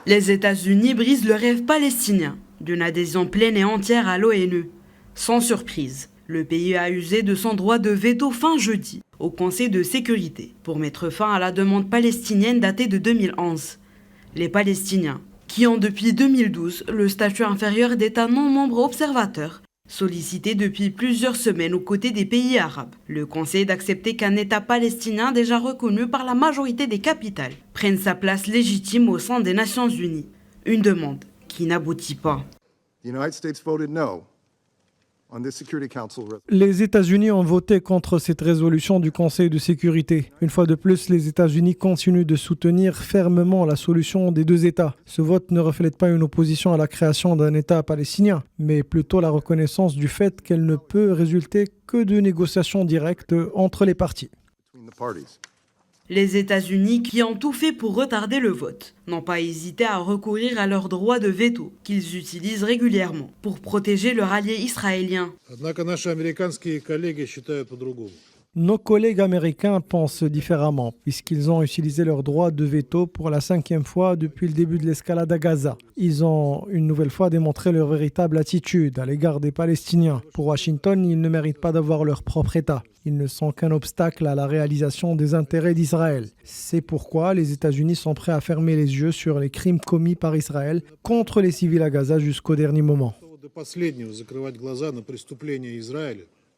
Les États-Unis brisent le rêve palestinien d'une adhésion pleine et entière à l'ONU. Sans surprise, le pays a usé de son droit de veto fin jeudi au Conseil de sécurité pour mettre fin à la demande palestinienne datée de 2011. Les Palestiniens, qui ont depuis 2012 le statut inférieur d'État non membre observateur, sollicité depuis plusieurs semaines aux côtés des pays arabes, le Conseil d'accepter qu'un État palestinien déjà reconnu par la majorité des capitales prenne sa place légitime au sein des Nations Unies. Une demande qui n'aboutit pas. Les États-Unis ont voté contre cette résolution du Conseil de sécurité. Une fois de plus, les États-Unis continuent de soutenir fermement la solution des deux États. Ce vote ne reflète pas une opposition à la création d'un État palestinien, mais plutôt la reconnaissance du fait qu'elle ne peut résulter que de négociations directes entre les parties. Les États-Unis, qui ont tout fait pour retarder le vote, n'ont pas hésité à recourir à leur droit de veto, qu'ils utilisent régulièrement pour protéger leur allié israélien. Nos collègues américains pensent différemment, puisqu'ils ont utilisé leur droit de veto pour la 5e fois depuis le début de l'escalade à Gaza. Ils ont une nouvelle fois démontré leur véritable attitude à l'égard des Palestiniens. Pour Washington, ils ne méritent pas d'avoir leur propre État. Ils ne sont qu'un obstacle à la réalisation des intérêts d'Israël. C'est pourquoi les États-Unis sont prêts à fermer les yeux sur les crimes commis par Israël contre les civils à Gaza jusqu'au dernier moment.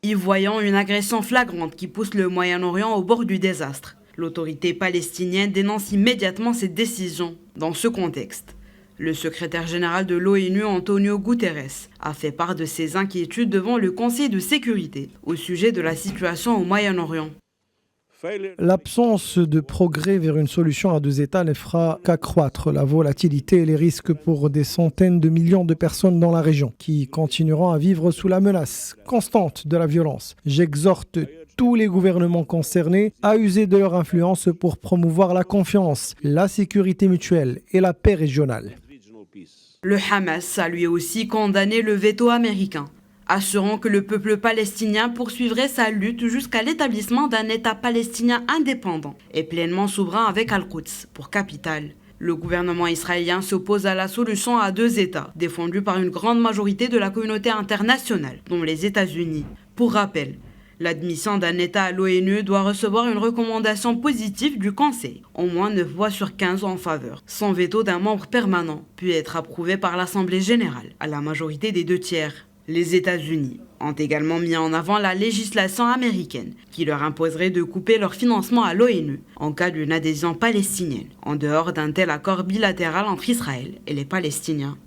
Y voyant une agression flagrante qui pousse le Moyen-Orient au bord du désastre, l'autorité palestinienne dénonce immédiatement cette décision. Dans ce contexte, le secrétaire général de l'ONU, Antonio Guterres, a fait part de ses inquiétudes devant le Conseil de sécurité au sujet de la situation au Moyen-Orient. L'absence de progrès vers une solution à deux États ne fera qu'accroître la volatilité et les risques pour des centaines de millions de personnes dans la région qui continueront à vivre sous la menace constante de la violence. J'exhorte tous les gouvernements concernés à user de leur influence pour promouvoir la confiance, la sécurité mutuelle et la paix régionale. Le Hamas a lui aussi condamné le veto américain, assurant que le peuple palestinien poursuivrait sa lutte jusqu'à l'établissement d'un État palestinien indépendant et pleinement souverain avec Al-Quds pour capitale. Le gouvernement israélien s'oppose à la solution à deux États, défendue par une grande majorité de la communauté internationale, dont les États-Unis. Pour rappel, l'admission d'un État à l'ONU doit recevoir une recommandation positive du Conseil, au moins 9 voix sur 15 en faveur, sans veto d'un membre permanent, puis être approuvé par l'Assemblée générale, à la majorité des 2/3. Les États-Unis ont également mis en avant la législation américaine qui leur imposerait de couper leur financement à l'ONU en cas d'une adhésion palestinienne, en dehors d'un tel accord bilatéral entre Israël et les Palestiniens.